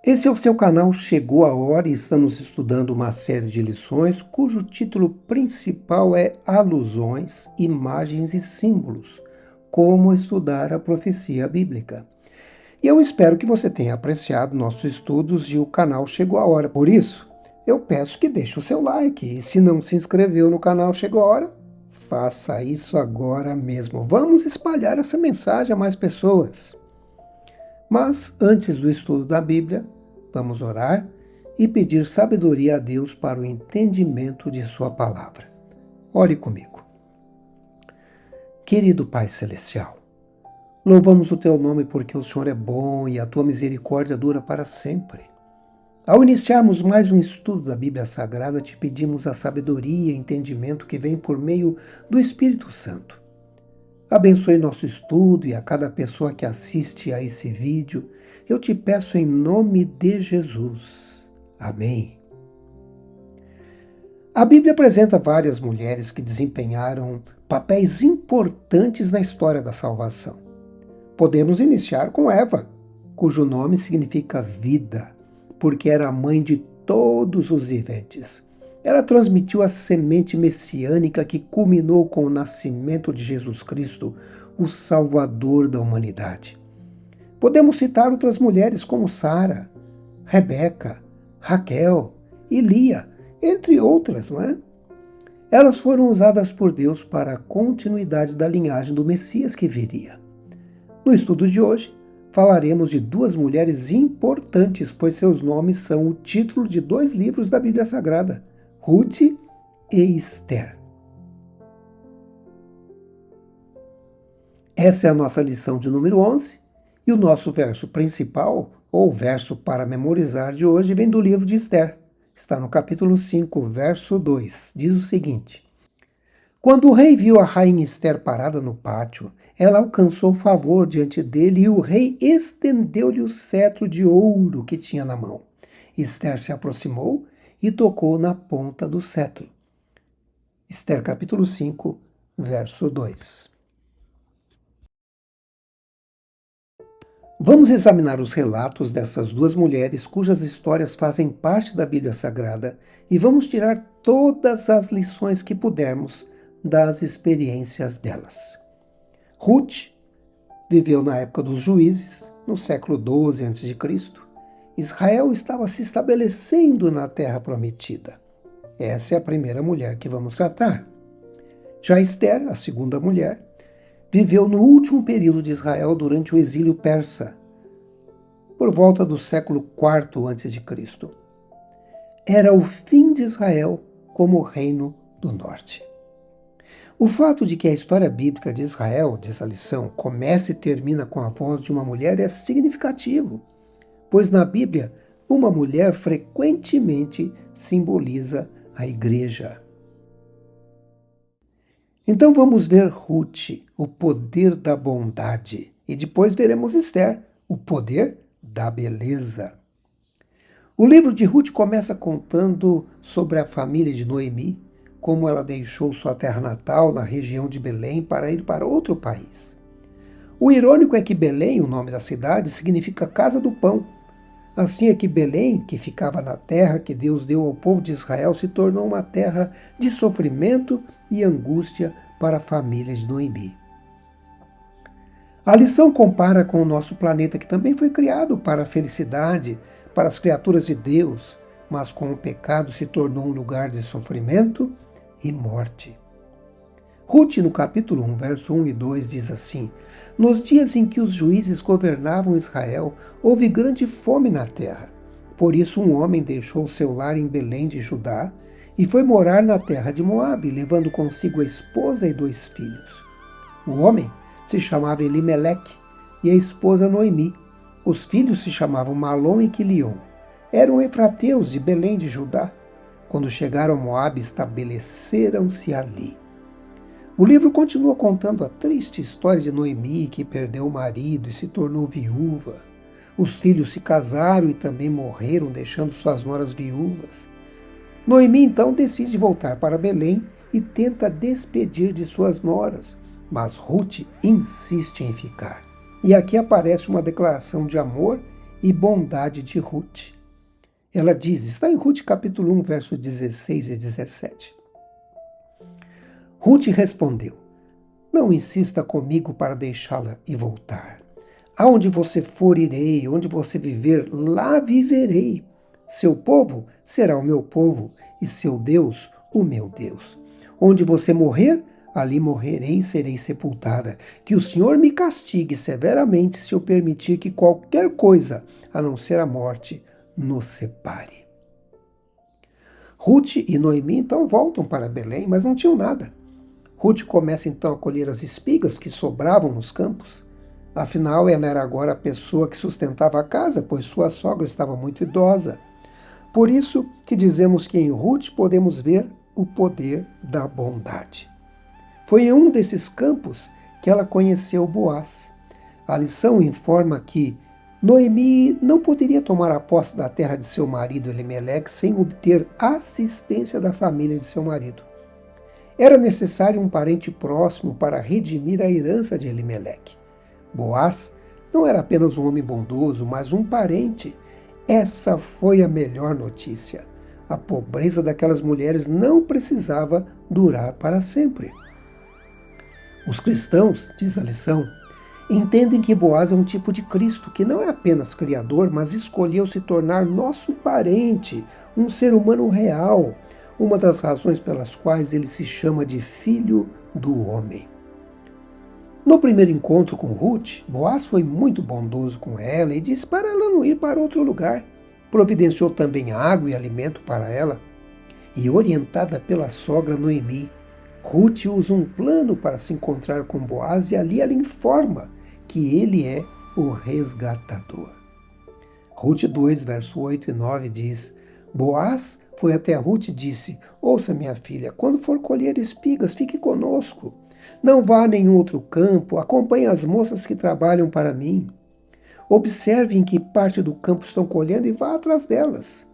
Esse é o seu canal Chegou a Hora e estamos estudando uma série de lições cujo título principal é Alusões, Imagens e Símbolos, como estudar a profecia bíblica. E eu espero que você tenha apreciado nossos estudos e o canal Chegou a Hora. Por isso, eu peço que deixe o seu like e se não se inscreveu no canal Chegou a Hora, faça isso agora mesmo. Vamos espalhar essa mensagem a mais pessoas. Mas antes do estudo da Bíblia, vamos orar e pedir sabedoria a Deus para o entendimento de Sua palavra. Ore comigo. Querido Pai Celestial, louvamos o Teu nome porque o Senhor é bom e a Tua misericórdia dura para sempre. Ao iniciarmos mais um estudo da Bíblia Sagrada, te pedimos a sabedoria e entendimento que vem por meio do Espírito Santo. Abençoe nosso estudo e a cada pessoa que assiste a esse vídeo. Eu te peço em nome de Jesus. Amém. A Bíblia apresenta várias mulheres que desempenharam papéis importantes na história da salvação. Podemos iniciar com Eva, cujo nome significa vida, porque era a mãe de todos os viventes. Ela transmitiu a semente messiânica que culminou com o nascimento de Jesus Cristo, o Salvador da humanidade. Podemos citar outras mulheres como Sara, Rebeca, Raquel e Lia, entre outras, não é? Elas foram usadas por Deus para a continuidade da linhagem do Messias que viria. No estudo de hoje, falaremos de duas mulheres importantes, pois seus nomes são o título de dois livros da Bíblia Sagrada, Ruth e Esther. Essa é a nossa lição de número 11 e o nosso verso principal, ou verso para memorizar de hoje, vem do livro de Esther. Está no capítulo 5, verso 2. Diz o seguinte: Quando o rei viu a rainha Esther parada no pátio, ela alcançou favor diante dele e o rei estendeu-lhe o cetro de ouro que tinha na mão. Esther se aproximou e tocou na ponta do cetro. Esther capítulo 5, verso 2. Vamos examinar os relatos dessas duas mulheres cujas histórias fazem parte da Bíblia Sagrada e vamos tirar todas as lições que pudermos das experiências delas. Ruth viveu na época dos juízes, no século XII a.C. Israel estava se estabelecendo na terra prometida. Essa é a primeira mulher que vamos tratar. Já Esther, a segunda mulher, viveu no último período de Israel durante o exílio persa, por volta do século IV a.C. Era o fim de Israel como reino do norte. O fato de que a história bíblica de Israel, diz a lição, começa e termina com a voz de uma mulher é significativo, pois na Bíblia, uma mulher frequentemente simboliza a igreja. Então vamos ver Ruth, o poder da bondade, e depois veremos Esther, o poder da beleza. O livro de Ruth começa contando sobre a família de Noemi, como ela deixou sua terra natal na região de Belém para ir para outro país. O irônico é que Belém, o nome da cidade, significa casa do pão. Assim é que Belém, que ficava na terra que Deus deu ao povo de Israel, se tornou uma terra de sofrimento e angústia para a família de Noemi. A lição compara com o nosso planeta, que também foi criado para a felicidade, para as criaturas de Deus, mas com o pecado se tornou um lugar de sofrimento e morte. Ruth, no capítulo 1, verso 1 e 2, diz assim: Nos dias em que os juízes governavam Israel, houve grande fome na terra. Por isso um homem deixou seu lar em Belém de Judá e foi morar na terra de Moabe, levando consigo a esposa e 2 filhos. O homem se chamava Elimeleque e a esposa Noemi. Os filhos se chamavam Malom e Quilion. Eram efrateus de Belém de Judá. Quando chegaram a Moabe, estabeleceram-se ali. O livro continua contando a triste história de Noemi, que perdeu o marido e se tornou viúva. Os filhos se casaram e também morreram, deixando suas noras viúvas. Noemi então decide voltar para Belém e tenta despedir de suas noras, mas Ruth insiste em ficar. E aqui aparece uma declaração de amor e bondade de Ruth. Ela diz, está em Ruth capítulo 1, versos 16 e 17. Ruth respondeu, não insista comigo para deixá-la e voltar. Aonde você for, irei, onde você viver, lá viverei. Seu povo será o meu povo, e seu Deus, o meu Deus. Onde você morrer, ali morrerei e serei sepultada. Que o Senhor me castigue severamente se eu permitir que qualquer coisa, a não ser a morte, nos separe. Ruth e Noemi então voltam para Belém, mas não tinham nada. Ruth começa então a colher as espigas que sobravam nos campos. Afinal, ela era agora a pessoa que sustentava a casa, pois sua sogra estava muito idosa. Por isso que dizemos que em Ruth podemos ver o poder da bondade. Foi em um desses campos que ela conheceu Boaz. A lição informa que Noemi não poderia tomar a posse da terra de seu marido Elimeleque sem obter assistência da família de seu marido. Era necessário um parente próximo para redimir a herança de Elimeleque. Boaz não era apenas um homem bondoso, mas um parente. Essa foi a melhor notícia. A pobreza daquelas mulheres não precisava durar para sempre. Os cristãos, diz a lição, entendem que Boaz é um tipo de Cristo, que não é apenas criador, mas escolheu se tornar nosso parente, um ser humano real, uma das razões pelas quais ele se chama de Filho do Homem. No primeiro encontro com Ruth, Boaz foi muito bondoso com ela e disse para ela não ir para outro lugar. Providenciou também água e alimento para ela. E orientada pela sogra Noemi, Ruth usa um plano para se encontrar com Boaz e ali ela informa que ele é o resgatador. Ruth 2, verso 8 e 9 diz, Boaz foi até Ruth e disse, ouça minha filha, quando for colher espigas, fique conosco. Não vá a nenhum outro campo, acompanhe as moças que trabalham para mim. Observe em que parte do campo estão colhendo e vá atrás delas.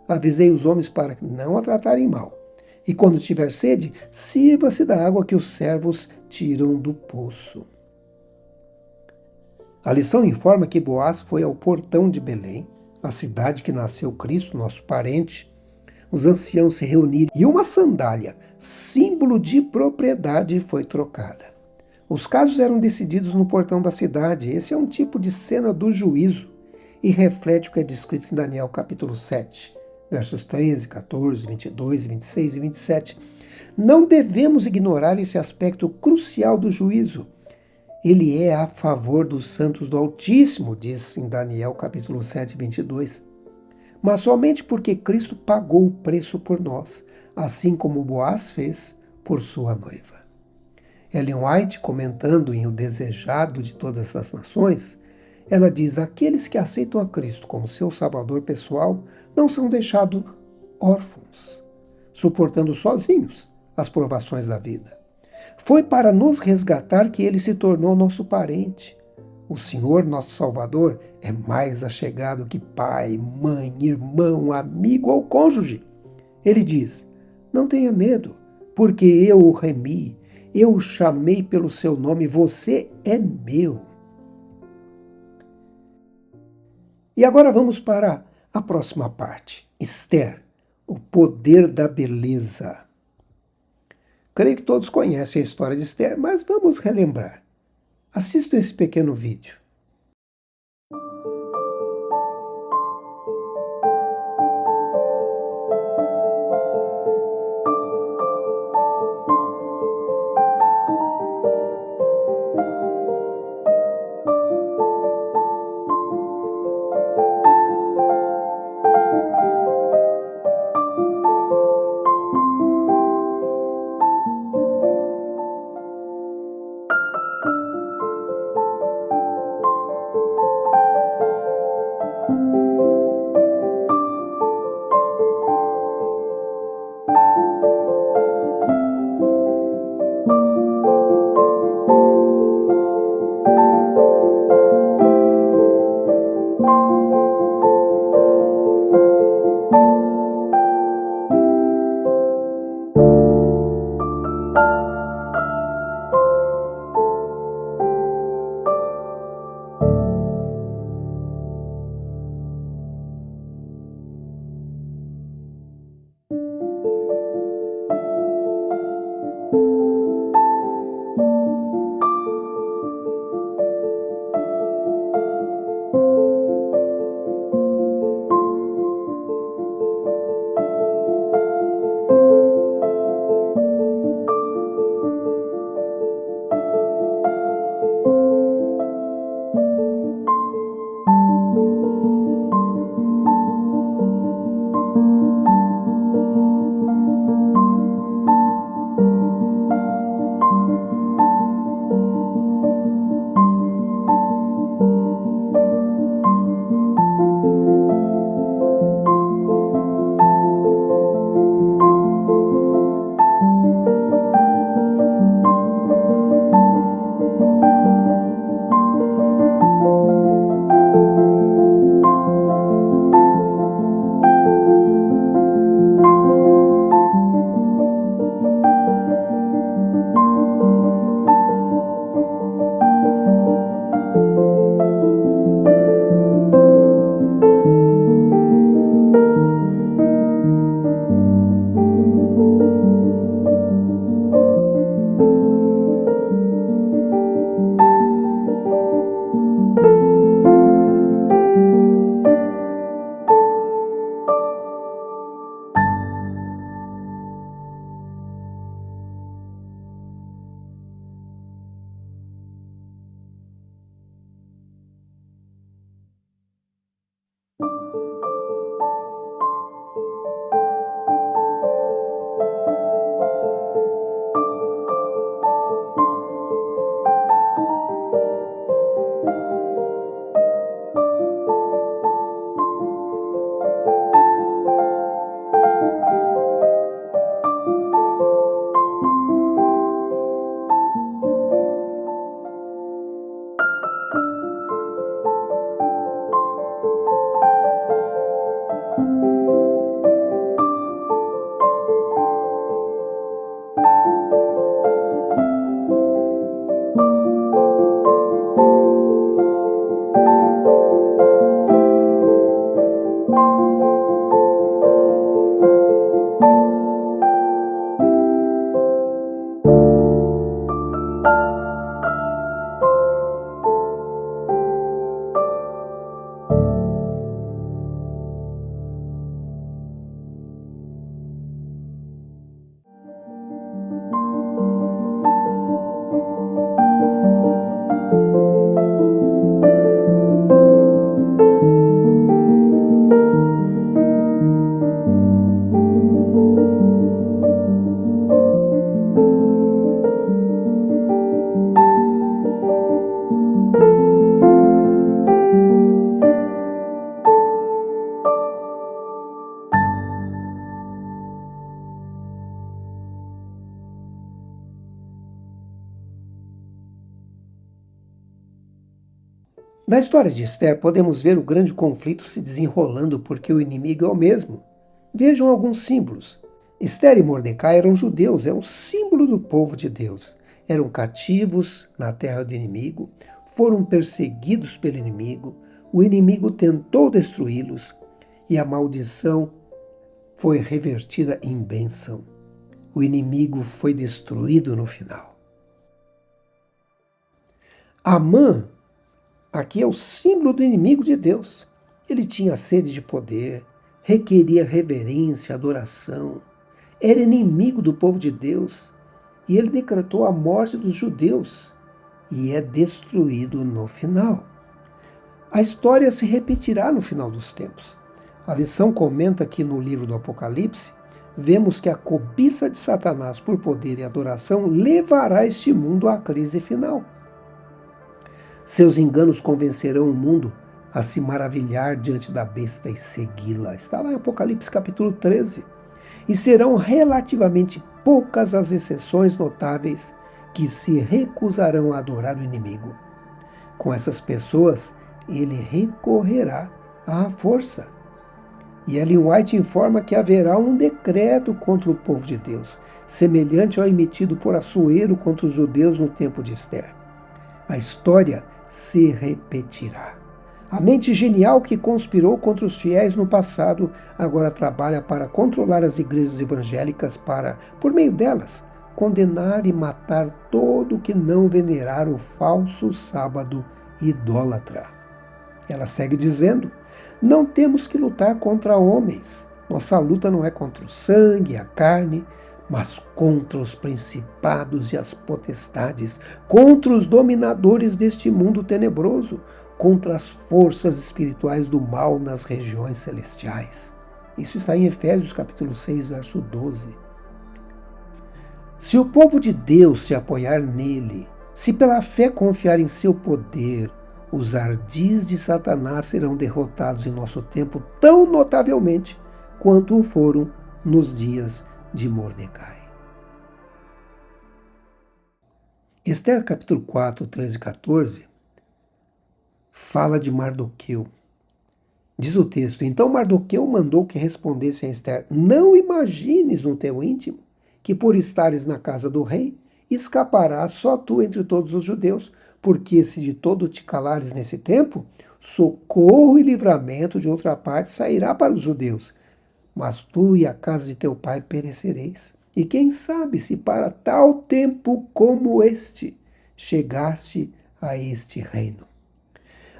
Avisei os homens para não a tratarem mal. E quando tiver sede, sirva-se da água que os servos tiram do poço. A lição informa que Boaz foi ao portão de Belém, a cidade que nasceu Cristo, nosso parente. Os anciãos se reuniram e uma sandália, símbolo de propriedade, foi trocada. Os casos eram decididos no portão da cidade. Esse é um tipo de cena do juízo e reflete o que é descrito em Daniel capítulo 7, versos 13, 14, 22, 26 e 27. Não devemos ignorar esse aspecto crucial do juízo. Ele é a favor dos santos do Altíssimo, diz em Daniel capítulo 7, 22. Mas somente porque Cristo pagou o preço por nós, assim como Boaz fez por sua noiva. Ellen White, comentando em O Desejado de Todas as Nações, ela diz, aqueles que aceitam a Cristo como seu salvador pessoal não são deixados órfãos, suportando sozinhos as provações da vida. Foi para nos resgatar que ele se tornou nosso parente. O Senhor, nosso Salvador, é mais achegado que pai, mãe, irmão, amigo ou cônjuge. Ele diz, não tenha medo, porque eu o remi, eu o chamei pelo seu nome, você é meu. E agora vamos para a próxima parte. Esther, o poder da beleza. Creio que todos conhecem a história de Esther, mas vamos relembrar. Assistam esse pequeno vídeo. Na história de Esther, podemos ver o grande conflito se desenrolando porque o inimigo é o mesmo. Vejam alguns símbolos. Esther e Mordecai eram judeus, é um símbolo do povo de Deus. Eram cativos na terra do inimigo, foram perseguidos pelo inimigo, o inimigo tentou destruí-los e a maldição foi revertida em bênção. O inimigo foi destruído no final. Amã aqui é o símbolo do inimigo de Deus. Ele tinha sede de poder, requeria reverência, adoração, era inimigo do povo de Deus e ele decretou a morte dos judeus e é destruído no final. A história se repetirá no final dos tempos. A lição comenta que no livro do Apocalipse, vemos que a cobiça de Satanás por poder e adoração levará este mundo à crise final. Seus enganos convencerão o mundo a se maravilhar diante da besta e segui-la. Está lá em Apocalipse capítulo 13. E serão relativamente poucas as exceções notáveis que se recusarão a adorar o inimigo. Com essas pessoas, ele recorrerá à força. E Ellen White informa que haverá um decreto contra o povo de Deus, semelhante ao emitido por Assuero contra os judeus no tempo de Esther. A história se repetirá. A mente genial que conspirou contra os fiéis no passado agora trabalha para controlar as igrejas evangélicas para, por meio delas, condenar e matar todo que não venerar o falso sábado idólatra. Ela segue dizendo: não temos que lutar contra homens. Nossa luta não é contra o sangue e a carne, mas contra os principados e as potestades, contra os dominadores deste mundo tenebroso, contra as forças espirituais do mal nas regiões celestiais. Isso está em Efésios capítulo 6, verso 12. Se o povo de Deus se apoiar nele, se pela fé confiar em seu poder, os ardis de Satanás serão derrotados em nosso tempo tão notavelmente quanto o foram nos dias de Mordecai. Esther capítulo 4, 13 e 14 fala de Mardoqueu. Diz o texto: então Mardoqueu mandou que respondesse a Esther: não imagines no teu íntimo que por estares na casa do rei, escaparás só tu entre todos os judeus, porque se de todo te calares nesse tempo, socorro e livramento de outra parte sairá para os judeus. Mas tu e a casa de teu pai perecereis. E quem sabe se para tal tempo como este chegaste a este reino.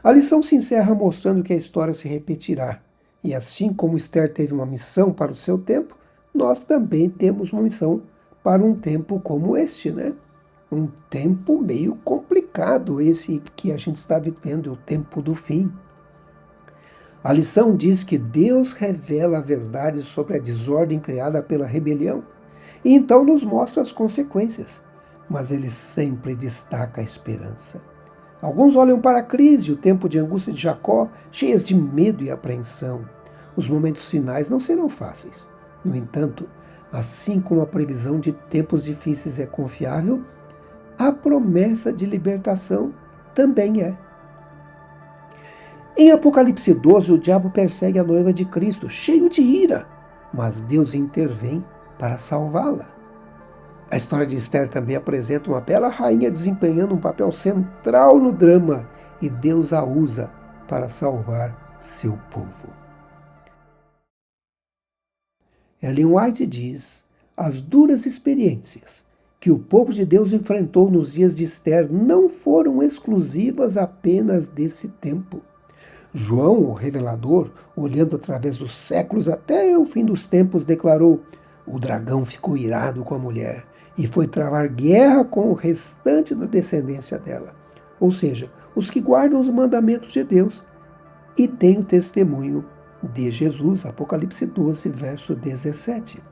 A lição se encerra mostrando que a história se repetirá. E assim como Esther teve uma missão para o seu tempo, nós também temos uma missão para um tempo como este, né? Um tempo meio complicado esse que a gente está vivendo, o tempo do fim. A lição diz que Deus revela a verdade sobre a desordem criada pela rebelião e então nos mostra as consequências, mas ele sempre destaca a esperança. Alguns olham para a crise, o tempo de angústia de Jacó, cheias de medo e apreensão. Os momentos finais não serão fáceis. No entanto, assim como a previsão de tempos difíceis é confiável, a promessa de libertação também é. Em Apocalipse 12, o diabo persegue a noiva de Cristo, cheio de ira, mas Deus intervém para salvá-la. A história de Esther também apresenta uma bela rainha desempenhando um papel central no drama, e Deus a usa para salvar seu povo. Ellen White diz: as duras experiências que o povo de Deus enfrentou nos dias de Esther não foram exclusivas apenas desse tempo. João, o revelador, olhando através dos séculos até o fim dos tempos, declarou: o dragão ficou irado com a mulher e foi travar guerra com o restante da descendência dela, ou seja, os que guardam os mandamentos de Deus e têm o testemunho de Jesus. Apocalipse 12, verso 17.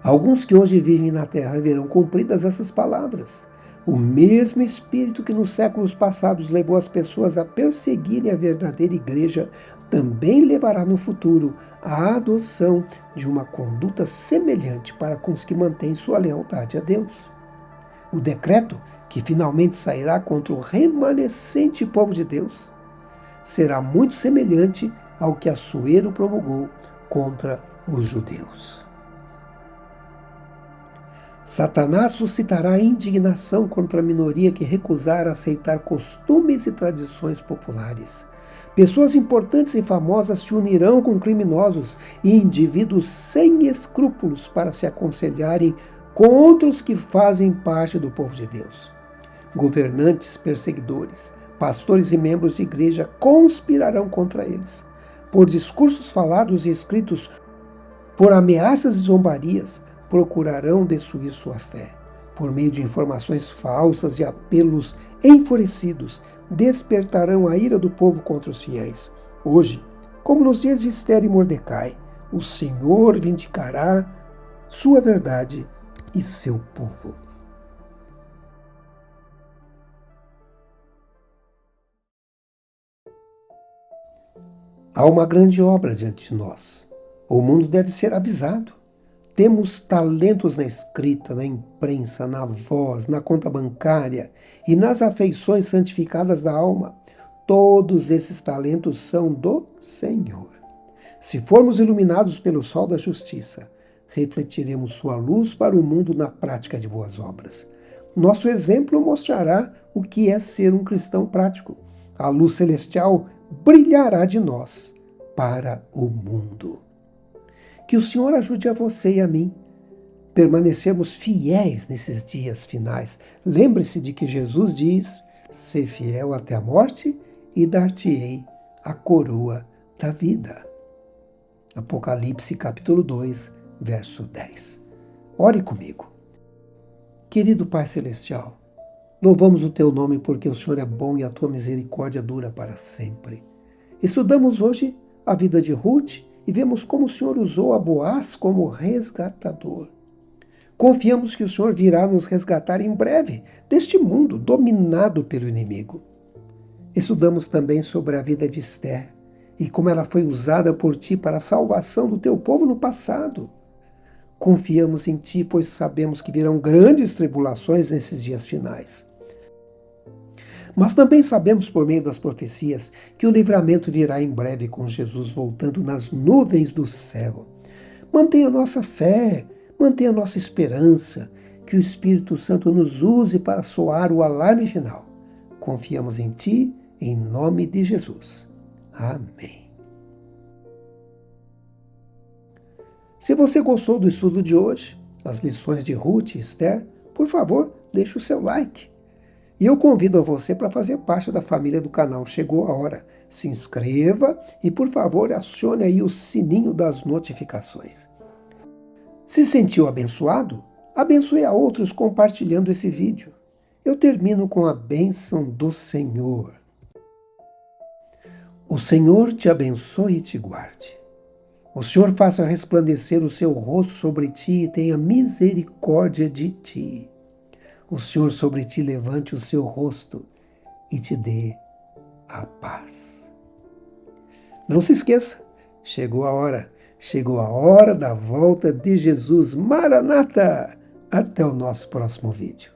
Alguns que hoje vivem na terra verão cumpridas essas palavras. O mesmo Espírito que nos séculos passados levou as pessoas a perseguirem a verdadeira igreja também levará no futuro a adoção de uma conduta semelhante para com os que mantêm sua lealdade a Deus. O decreto, que finalmente sairá contra o remanescente povo de Deus, será muito semelhante ao que Assuero promulgou contra os judeus. Satanás suscitará indignação contra a minoria que recusar aceitar costumes e tradições populares. Pessoas importantes e famosas se unirão com criminosos e indivíduos sem escrúpulos para se aconselharem contra os que fazem parte do povo de Deus. Governantes, perseguidores, pastores e membros de igreja conspirarão contra eles. Por discursos falados e escritos, por ameaças e zombarias, procurarão destruir sua fé. Por meio de informações falsas e apelos enfurecidos, despertarão a ira do povo contra os fiéis. Hoje, como nos dias de Esther e Mordecai, o Senhor vindicará sua verdade e seu povo. Há uma grande obra diante de nós. O mundo deve ser avisado. Temos talentos na escrita, na imprensa, na voz, na conta bancária e nas afeições santificadas da alma. Todos esses talentos são do Senhor. Se formos iluminados pelo sol da justiça, refletiremos sua luz para o mundo na prática de boas obras. Nosso exemplo mostrará o que é ser um cristão prático. A luz celestial brilhará de nós para o mundo. Que o Senhor ajude a você e a mim permanecermos fiéis nesses dias finais. Lembre-se de que Jesus diz: "Sê fiel até a morte e dar-te-ei a coroa da vida." Apocalipse capítulo 2, verso 10. Ore comigo. Querido Pai Celestial, louvamos o Teu nome porque o Senhor é bom e a Tua misericórdia dura para sempre. Estudamos hoje a vida de Ruth e vemos como o Senhor usou a Boaz como resgatador. Confiamos que o Senhor virá nos resgatar em breve deste mundo dominado pelo inimigo. Estudamos também sobre a vida de Esther e como ela foi usada por Ti para a salvação do Teu povo no passado. Confiamos em Ti, pois sabemos que virão grandes tribulações nesses dias finais. Mas também sabemos por meio das profecias que o livramento virá em breve com Jesus voltando nas nuvens do céu. Mantenha nossa fé, mantenha nossa esperança, que o Espírito Santo nos use para soar o alarme final. Confiamos em Ti, em nome de Jesus. Amém. Se você gostou do estudo de hoje, as lições de Ruth e Esther, por favor, deixe o seu like. E eu convido a você para fazer parte da família do canal. Chegou a hora. Se inscreva e, por favor, acione aí o sininho das notificações. Se sentiu abençoado? Abençoe a outros compartilhando esse vídeo. Eu termino com a bênção do Senhor. O Senhor te abençoe e te guarde. O Senhor faça resplandecer o seu rosto sobre ti e tenha misericórdia de ti. O Senhor sobre ti levante o seu rosto e te dê a paz. Não se esqueça, chegou a hora da volta de Jesus. Maranata! Até o nosso próximo vídeo.